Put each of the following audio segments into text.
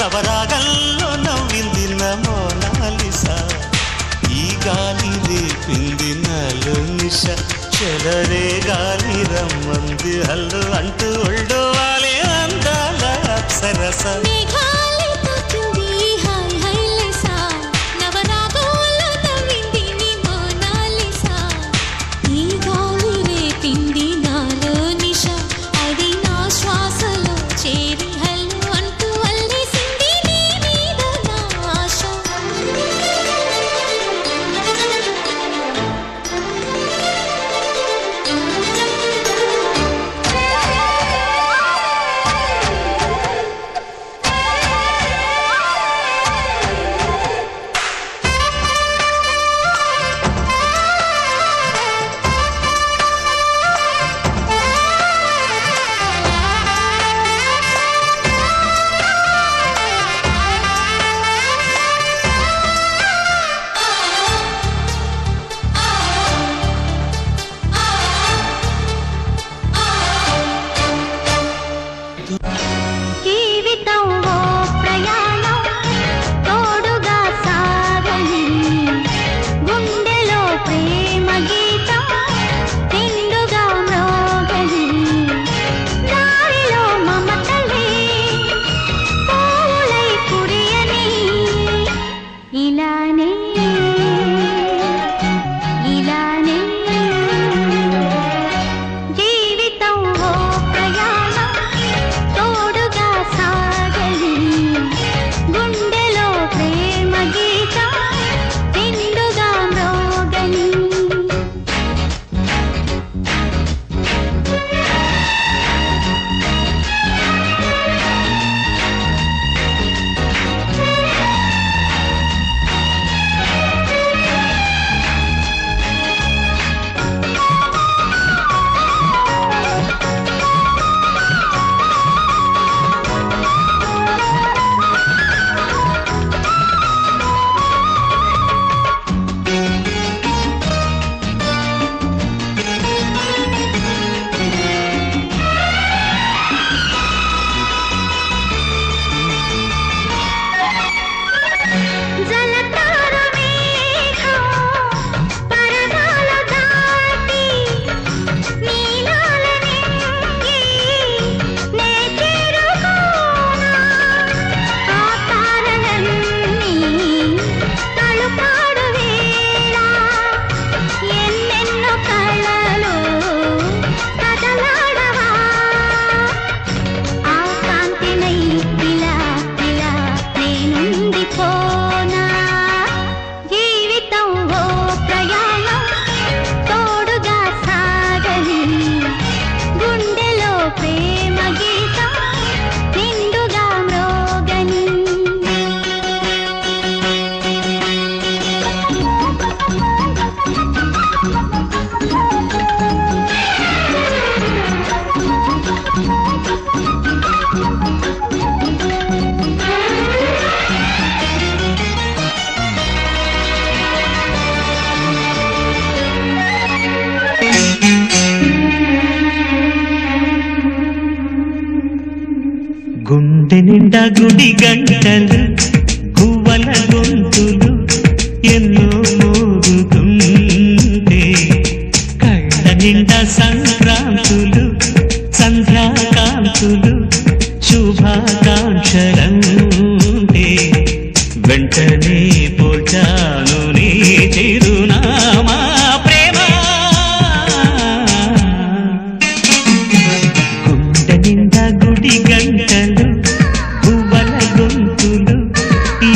నవరాగల్లో నవ్వింది మోనాలిసా ఈ గాలి రేపింది నాలో నిశ చెలరే గాలి రమ్మంది హల్లు అంటూ ఒళ్ళు వాలే అందాల అప్సరస గుండె నిండా గుడి గంటలు గువ్వల గొంతులు ఎన్నో మోగుతుంటే కళ్ళ నిండా సంక్రాంతులు సంధ్యాకాంతులు శుభాకాంక్షలంటే వెంటనే పోచాను నీ చిరునామా ప్రేమ. గుండె నిండా గుడి గంటలు గువ్వల గొంతులు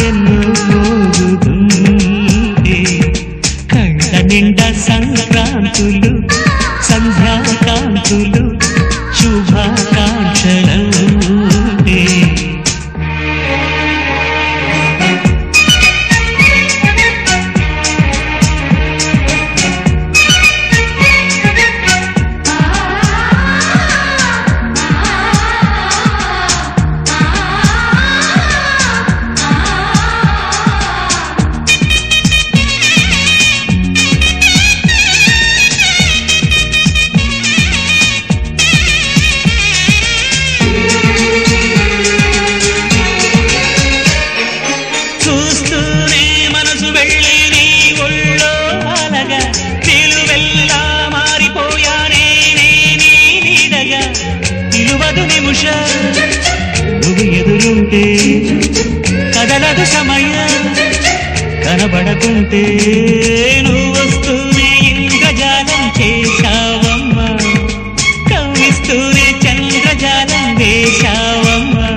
ఎన్నో మోగుతుంటే కళ్ళ నిండా సంక్రాంతులు సంధ్యాకాంతులు శుభా ఉష నువ్వు ఎదురుంటే కదలదు సమయం కనబడకుంటే నువ్వు వస్తూనే ఇంద్రజాలం చేశావమ్మా కవ్విస్తూనే చంద్రజాలం వేశావమ్మా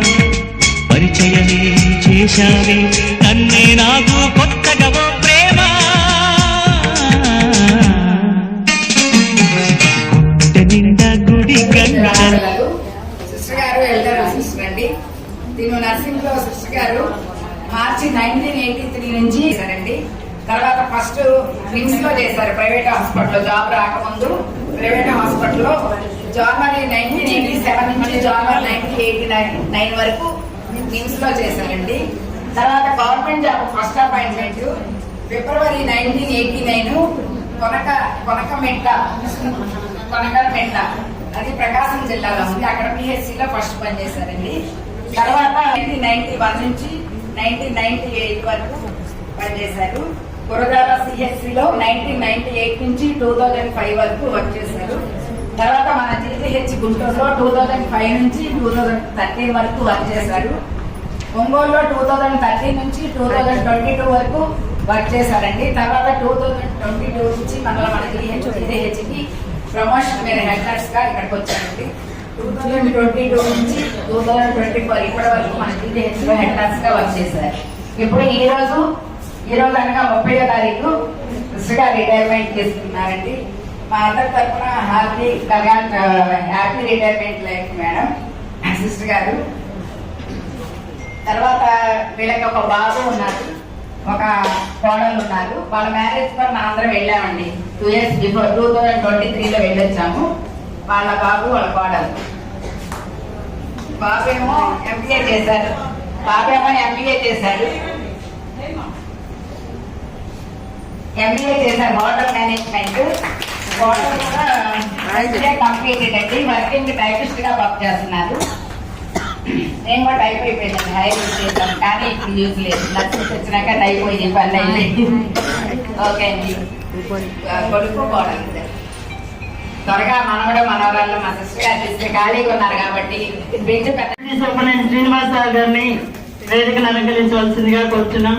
పరిచయమే చేశావే నన్నే నాకు కొత్తగా ఓ ప్రేమ గుండె నిండా గుడి గంటలు సిస్టర్ గారు ఎల్డర్ సిస్టర్ అండి. దీని నర్సింగ్ లో సిస్టర్ గారు మార్చి 1983 నుంచి చేశారండి. తర్వాత ఫస్ట్ నిమ్స్ లో చేశారు, ప్రైవేట్ హాస్పిటల్. జాబ్ రాకముందు ప్రైవేట్ హాస్పిటల్లో జనవరి 1987 నుంచి జనవరి 1989 వరకు నిమ్స్ లో చేశారండి. తర్వాత గవర్నమెంట్ జాబ్ ఫస్ట్ అపాయింట్మెంట్ ఫిబ్రవరి 1989 కొనకమెట్ట అది ప్రకాశం జిల్లాలో ఉంది. అక్కడ PHC లో ఫస్ట్ పనిచేశారండి. తర్వాత 1991 నుంచి 1998 వరకు పనిచేశారు. గురజాల CHC లో 1998 నుంచి 2005 వరకు వర్క్ చేశారు. తర్వాత మన GGH గుంటూరులో 2005 నుంచి 2013 వరకు వర్క్ చేశారు. ఒంగోలులో 2013 నుంచి 2022 వరకు వర్క్ చేశారండి. తర్వాత 2022 నుంచి మన GGH కి ప్రమోషన్ మీద హెడ్ నర్స్ గా ఇక్కడికి వచ్చారండి. 2022 నుంచి 2024 ఇప్పటి వరకు మన GGH లో హెడ్ నర్స్ గా వర్క్ చేశారు. ఇప్పుడు ఈ రోజు అనగా 30వ తారీఖు సిస్టర్ గారు రిటైర్మెంట్ చేసుకున్నారండి. మా అందరి తరఫున happy retirement life madam sister గారు. తర్వాత వీళ్ళకి ఒక బాబు ఉన్నారు, ఒక కోడలు ఉన్నారు. వాళ్ళ మ్యారేజ్ కూడా మనందరం వెళ్ళామండి. 2 years బిఫోర్ 2023లో వెళ్ళొచ్చాము. వాళ్ళ బాబు వాళ్ళ కోడలు. బాబు ఏమో MBA చేశారు. Hotel management. హోటల్ కూడా కంప్లీటెడ్ అండి. వర్కింగ్ టైపిస్ట్ గా వర్క్ చేస్తున్నారు. నేను కూడా టైప్ అయిపోయిందండి, హైర్ చేశాను. కానీ ఇప్పుడు యూజ్ లేదు. లక్షలు వచ్చినాక టైప్ అయింది, పని అయింది. ఓకే అండి. కొడుకు కోడలు త్వరగా మనవరాళ్ళు మా సిస్టర్ గారు తీసుకుని ఖాళీగా ఉన్నారు కాబట్టి శ్రీనివాస్ సార్ గారిని వేదికను అలంకరించవలసిందిగా కోరుతున్నాం.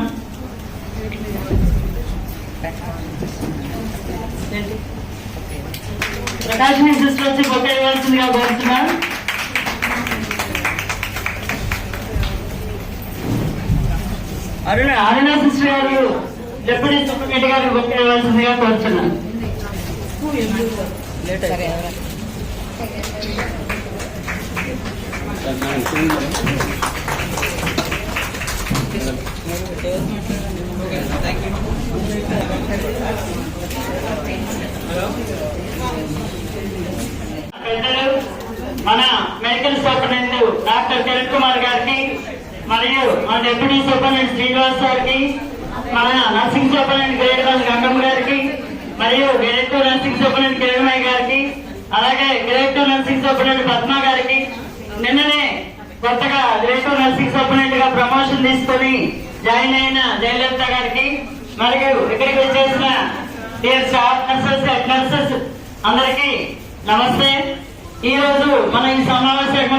ప్రకాశ్ సిస్టర్ వచ్చి బొకే ఇవ్వాల్సిందిగా కోరుతున్నాం. అరుణ సిస్టర్ గారు డిప్యూటీ సూపరింటెండెంట్ గారు బొకే ఇవ్వాల్సిందిగా కోరుతున్నాం. మన medical superintendent doctor Kiran Kumar గారికి, మరియు మన డిప్యూటీ సూపరింటెండెంట్ శ్రీనివాస్ గారికి, మన నర్సింగ్ సూపరింటెండెంట్ గ్రేడ్ 1 గంగమ్మ గారికి, మరియు గ్రేడ్ 2 నర్సింగ్ సూపరింటెండెంట్ కిరణ్మయ్య గారికి, అలాగే గ్రేడ్ 2 నర్సింగ్ సూపరింటెండెంట్ పద్మ గారికి, నిన్ననే కొత్తగా గ్రేడ్ 2 నర్సింగ్ సూపరింటెండెంట్ గా ప్రమోషన్ తీసుకుని జాయిన్ అయిన జయలలిత గారికి, మరియు ఇక్కడికి వచ్చేసిన dear staff nurses, head nurses అందరికీ నమస్తే. ఈ రోజు మన ఈ సమావేశం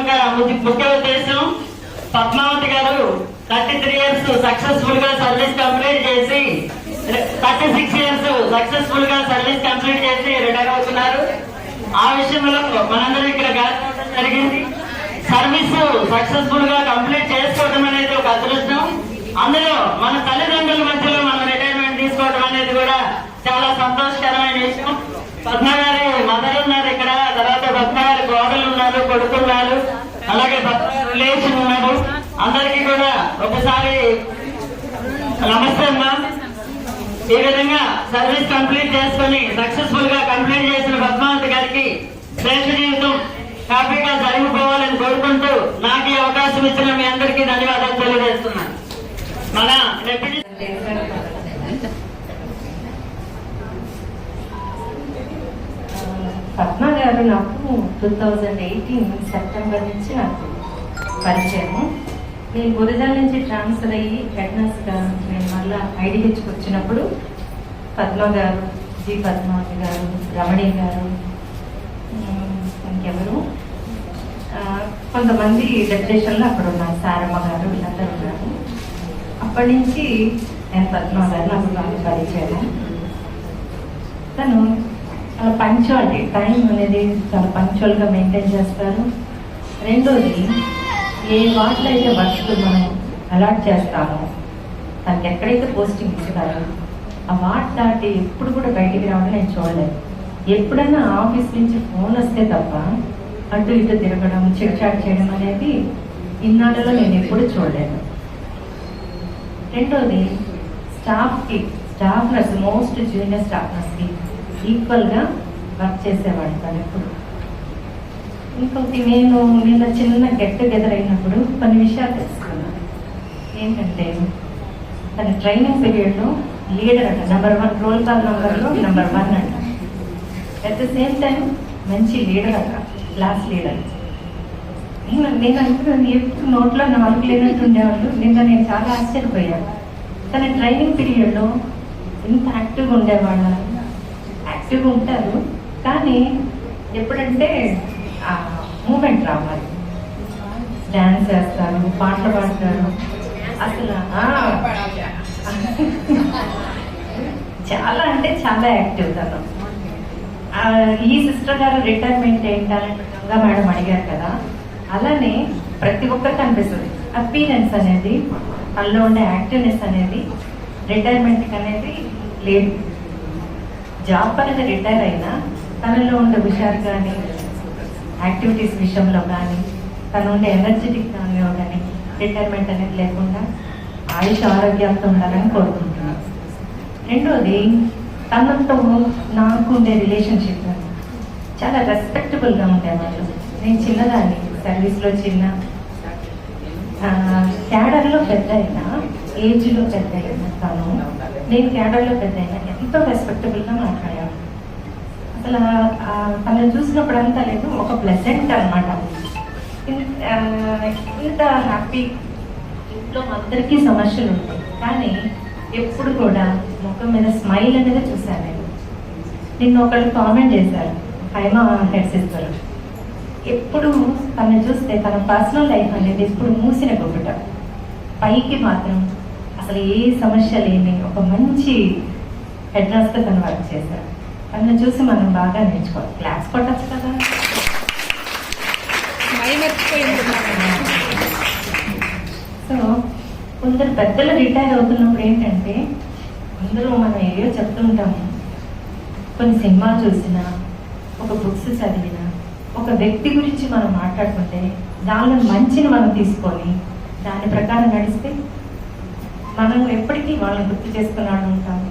ముఖ్య ఉద్దేశం, పద్మావతి గారు 33 years సక్సెస్ఫుల్ గా సర్వీస్ కంప్లీట్ చేసి 36 years సక్సెస్ఫుల్ గా సర్వీస్ కంప్లీట్ చేసి రిటైర్ అవుతున్నారు. ఆ విషయంలో మనందరం ఇక్కడ జరిగింది. సర్వీస్ సక్సెస్ఫుల్ గా కంప్లీట్ చేసుకోవడం అనేది ఒక అదృష్టం. అందులో మన తల్లిదండ్రుల మధ్యలో మనం రిటైర్మెంట్ తీసుకోవడం అనేది కూడా చాలా సంతోషకరమైన విషయం. పద్మ గారి మదర్ ఉన్నారు ఇక్కడ, తర్వాత పద్మ గారి కోడలు ఉన్నారు, కొడుకున్నారు, అలాగే రిలేషన్ ఉన్నారు. అందరికీ కూడా ఒకసారి నమస్తే అమ్మా. ఈ విధంగా సర్వీస్ కంప్లీట్ చేసుకుని సక్సెస్ఫుల్ గా కంప్లీట్ చేసిన పద్మావతి గారికి శ్రేష్ఠ జీవితం హ్యాపీగా జరిగిపోవాలని కోరుకుంటూ నాకు ఈ అవకాశం ఇచ్చిన మీ అందరికీ ధన్యవాదాలు తెలియజేస్తున్నాను. మన డిప్యూటీ పద్మ గారు నాకు 2018 సెప్టెంబర్ నుంచి నాకు పరిచయము. నేను గురజాల నుంచి ట్రాన్స్ఫర్ అయ్యి హెడ్ నర్స్గా నేను మళ్ళీ IDHకి వచ్చినప్పుడు పద్మ గారు, జి పద్మావతి గారు, రమణి గారు, ఇంకెవరు కొంతమంది డెప్యుటేషన్లో అక్కడ ఉన్నారు, సారమ్మ గారు వీళ్ళందరూ ఉన్నారు. అప్పటి నుంచి నేను పద్మా గారు నాకు బాగా పరిచయం. తను చాలా పంక్చువాలిటీ, టైం అనేది చాలా పంక్చువల్గా మెయింటైన్ చేస్తారు. రెండోది, ఏ వార్డులో అయితే వర్క్ మనం అలాట్ చేస్తామో తనకి ఎక్కడైతే పోస్టింగ్ ఇస్తారో ఆ వార్డ్ దాటి ఎప్పుడు కూడా బయటికి రావడం నేను చూడలేదు. ఎప్పుడైనా ఆఫీస్ నుంచి ఫోన్ వస్తే తప్ప అటు ఇటు తిరగడం, చిట్ చాట్ చేయడం అనేది ఇన్నాళ్ళలో నేను ఎప్పుడు చూడలేదు. రెండోది, staff nurse, most junior staff నర్స్కి ఈక్వల్గా వర్క్ చేసేవాడు తను ఎప్పుడు. ఇంకొకటి, నేను నిన్న చిన్న గెట్ టుగెదర్ అయినప్పుడు కొన్ని విషయాలు తెలుసుకున్నాను. ఏంటంటే తన ట్రైనింగ్ పీరియడ్లో లీడర్ అంట, నెంబర్ 1 రోల్ కాల్ నెంబర్లో నెంబర్ 1 అంట. అట్ ద సేమ్ టైం మంచి లీడర్ అంట, క్లాస్ లీడర్. నేను అనుకున్నాను ఎప్పుడు నోట్లో 4 లేనట్టు ఉండేవాళ్ళు. నేను చాలా ఆశ్చర్యపోయాను. తన ట్రైనింగ్ పీరియడ్లో ఇంత యాక్టివ్గా ఉండేవాళ్ళ. యాక్టివ్గా ఉంటారు కానీ ఎప్పుడంటే మూమెంట్ రావాలి, డ్యాన్స్ చేస్తారు, పాటలు పాడతారు. అసలు చాలా అంటే చాలా యాక్టివ్ తను. ఈ సిస్టర్ గారు రిటైర్మెంట్ ఏంటని గంగా మేడం అడిగారు కదా, అలానే ప్రతి ఒక్కరికి అనిపిస్తుంది. అపీరెన్స్ అనేది, తనలో ఉండే యాక్టివ్నెస్ అనేది రిటైర్మెంట్కి అనేది లేదు. జాబ్ పరంగా రిటైర్ అయినా తనలో ఉండే హుషారు కానీ, యాక్టివిటీస్ విషయంలో కానీ, తను ఉండే ఎనర్జెటిక్ కానీ రిటైర్మెంట్ అనేది లేకుండా ఆయుష్ ఆరోగ్యంతో ఉండాలని కోరుకుంటున్నాను. రెండోది, తనతో నాకు ఉండే రిలేషన్షిప్ చాలా రెస్పెక్టబుల్గా ఉండేవాళ్ళు. నేను చిన్నదాన్ని, సర్వీస్లో చిన్న, క్యాడర్లో పెద్ద అయినా, ఏజ్లో పెద్ద అయినా తను, నేను క్యాడర్లో పెద్ద అయినా ఎంతో రెస్పెక్టబుల్గా మాట్లాడాను. అసలు తనను చూసినప్పుడు అంతా లేదు, ఒక ప్లెజెంట్ అనమాట. ఇంత హ్యాపీ. ఇంట్లో అందరికీ సమస్యలు ఉంటాయి కానీ ఎప్పుడు కూడా ముఖం మీద స్మైల్ అనేది చూశాను నేను. నిన్న ఒకళ్ళు కామెంట్ చేశారు, హైమా హెడ్ సిస్టర్, ఎప్పుడు తనని చూస్తే తన పర్సనల్ లైఫ్ అనేది ఎప్పుడు మూసిన గుబ్బట, పైకి మాత్రం అసలు ఏ సమస్య లేని ఒక మంచి హెడ్ నర్స్గా తను వర్క్ చేశారు. తనని చూసి మనం బాగా నేర్చుకోవాలి. క్లాస్ కొట్టచ్చు కదా. సో కొందరు పెద్దలు రిటైర్ అవుతున్నప్పుడు ఏంటంటే అందరూ మనం ఏవో చెప్తుంటాము. కొన్ని సినిమాలు చూసినా, ఒక బుక్స్ చదివినా, ఒక వ్యక్తి గురించి మనం మాట్లాడుకుంటే దానిలో మంచిని మనం తీసుకొని దాని ప్రకారం నడిస్తే మనం ఎప్పటికీ వాళ్ళని గుర్తు చేసుకున్నాడు ఉంటాము.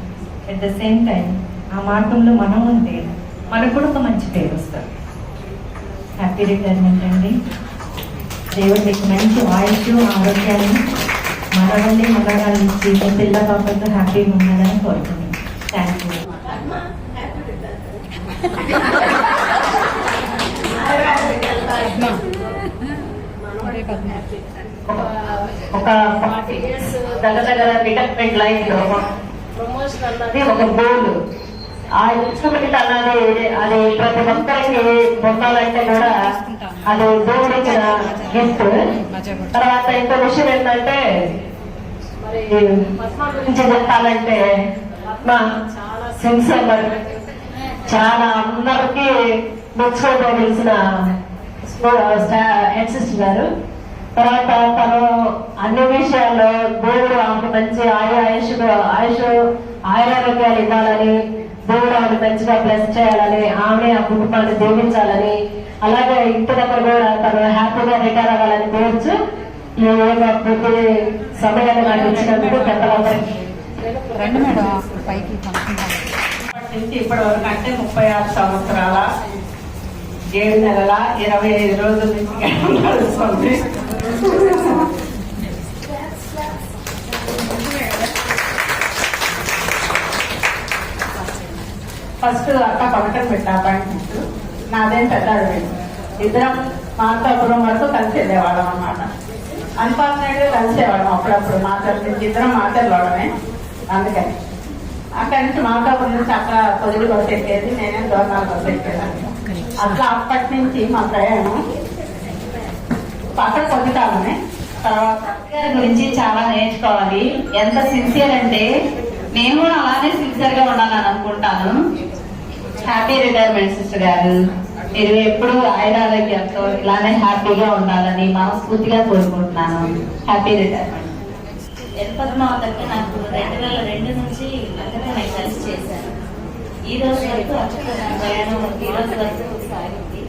అట్ ద సేమ్ టైం ఆ మార్గంలో మనం ఉంటే మనకు కూడా ఒక మంచి పేరు వస్తుంది. హ్యాపీ రిటైర్మెంట్ అండి. దేవుడు మీకు మంచి ఆయుష్, ఆరోగ్యాన్ని, మనవల్ని మనగాళ్ళు ఇచ్చి మీ పిల్ల పాపలతో హ్యాపీగా ఉండాలని కోరుతున్నాను. Thank you. ఒక 40 years దగ్గర రిటైర్మెంట్ లైఫ్ లో ప్రమోషన్ అన్నది ఒక గోల్. ఆ ఇన్స్ట్రుమెంట్ అన్నది అది ప్రతి ఒక్కరికి పొందాలంటే కూడా అది దేవుడు ఇచ్చిన గిఫ్ట్. తర్వాత ఇంకో విషయం ఏంటంటే, మరి పద్మ గురించి చెప్పాలంటే పద్మ చాలా సిన్సియర్, చాలా అందరికీ మెచ్చుకోగలిసిన హెడ్ సిస్టర్ గారు. తర్వాత తను అన్ని విషయాల్లో దేవుడు ఆమెకు మంచి ఆయురారోగ్యాలు ఇవ్వాలని, దేవుడు ఆమెను మంచిగా బ్లెస్ చేయాలని, ఆమె ఆ కుటుంబాన్ని దీవించాలని, అలాగే ఇంటి దగ్గర కూడా తను హ్యాపీగా రిటైర్ అవ్వాలని కోరుచు ఈ ప్రతి సమయాన్ని నాకు ఇచ్చినందుకు పెద్దలందరికీ ఇప్పటి వరకు అంటే 36 సంవత్సరాల 7 నెలల 25 రోజుల నుంచి నడుస్తుంది. ఫస్ట్ అక్క పక్కన పెట్టా అపాయింట్మెంట్, నాదేం పెద్ద అడగలేదు. ఇద్దరం మార్కాపురం వరకు కలిసి వెళ్ళేవాళ్ళం అన్నమాట. అన్ఫార్చునేట్గా కలిసేవాళ్ళం అప్పుడప్పుడు. మార్కాపురం నుంచి ఇద్దరం మాట్లాడేవాళ్ళమే. అందుకని అక్కడి నుంచి మార్కాపురం నుంచి అక్కడ పొదిలి బస్సు ఎక్కేది, నేనే దోర్నాల బస్సు ఎక్కేదాన్ని. అట్లా అప్పటి నుంచి మా ప్రయాణం పక్కన పొందుతామని తర్వాత గారి గురించి చాలా నేర్చుకోవాలి. ఎంత సిన్సియర్ అంటే నేను కూడా అలానే సిన్సియర్ గా ఉండాలని అనుకుంటాను. హ్యాపీ రిటైర్మెంట్ సిస్టర్ గారు. మీరు ఎప్పుడు ఆయురారోగ్యంతో ఇలానే హ్యాపీగా ఉండాలని మనస్ఫూర్తిగా కోరుకుంటున్నాను. Happy retirement. ఎల్పద్మావతకి నాకు 2002 నుంచి అక్కడే నేను కలిసి చేశాను. ఈ రోజు వరకు అక్కతో నా ప్రయాణం ఈ రోజు వరకు సాగింది.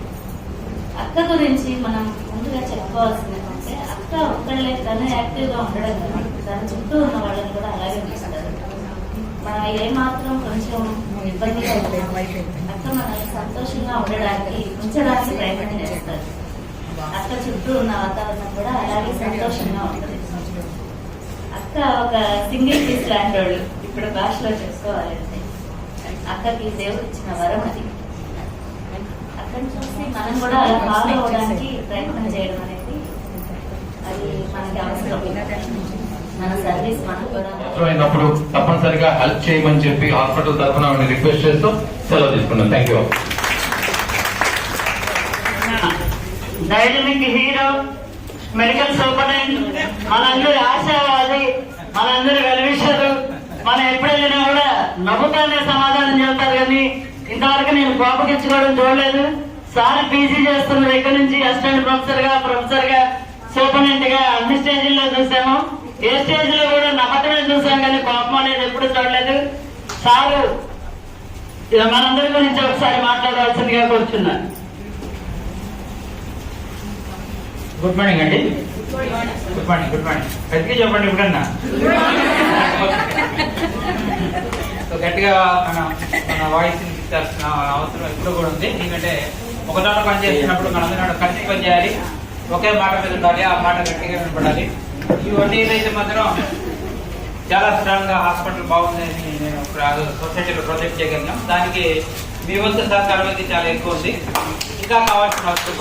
అక్క గురించి మనం ముందుగా చెప్పుకోవాల్సింది ఏంటంటే అక్క ఒక్కళ్ళే తను యాక్టివ్గా ఉండడం కాదు, తన చుట్టూ ఉన్న వాళ్ళని కూడా అలాగే చూస్తారు. మనం ఏమాత్రం కొంచెం ఇబ్బందిగా ఉంటుంది అక్క మనల్ని సంతోషంగా ఉంచడానికి ప్రయత్నం చేస్తారు. అక్క చుట్టూ ఉన్న వాతావరణం కూడా అలాగే సంతోషంగా ఉంటుంది. అక్క ఒక సింగిల్ పీస్ లాంటి వాళ్ళు ఇప్పుడు భాషలో చేసుకోవాలంటే అక్కకి దేవుడు ఇచ్చిన వరం అది. అక్కడిని చూసి మనం కూడా అలా ఫాలో అవడానికి ప్రయత్నం చేయడం అనేది అది మనకి అవసరం. మన సర్వీస్ మనకు కూడా అయినప్పుడు తప్పనిసరిగా హెల్ప్ చేయమని చెప్పి హాస్పిటల్ తరఫున రిక్వెస్ట్ చేస్తూ సెలవు తీసుకున్నాం. Thank you. Dynamic hero, medical superintendent, మనందరి ఆశావాది, మనందరి వెల్విషరు. మనం ఎప్పుడు వెళ్ళినా కూడా నవ్వుతానే సమాధానం చెప్తారు. కానీ ఇంతవరకు నేను కోపగించుకోవడం చూడలేదు. సార్ పీజీ చేస్తున్న దగ్గర నుంచి అసిస్టెంట్ ప్రొఫెసర్ గా సూపరింటెండెంట్ గా అన్ని స్టేజ్ల్లో చూసాము. ఏ స్టేజ్ లో కూడా నమ్మకమే చూసాం, కానీ కోపం అనేది ఎప్పుడు చూడలేదు. సారు మనందరి గురించి ఒకసారి మాట్లాడవలసిందిగా కోరుచున్నాను. గుడ్ మార్నింగ్ అండి. Good morning. గట్టిగా చెప్పండి ఇప్పుడన్నా. గట్టిగా మన వాయిస్ ఇచ్చాల్సిన అవసరం ఎప్పుడు కూడా ఉంది. ఎందుకంటే ఒక చోట పని చేస్తున్నప్పుడు మనందరం కలిసి పని చేయాలి, ఒకే మాట మీద ఉండాలి, ఆ మాట గట్టిగా వినపడాలి. ఇవన్నీ ఏదైతే మాత్రం చాలా స్ట్రాంగ్ గా హాస్పిటల్ బాగుందని నేను సొసైటీలో ప్రొజెక్ట్ చేయగలిగాం. దానికి మీ వంతు సహకారం అనేది చాలా ఎక్కువ ఉంది. ఇంకా కావాల్సిన అవసరం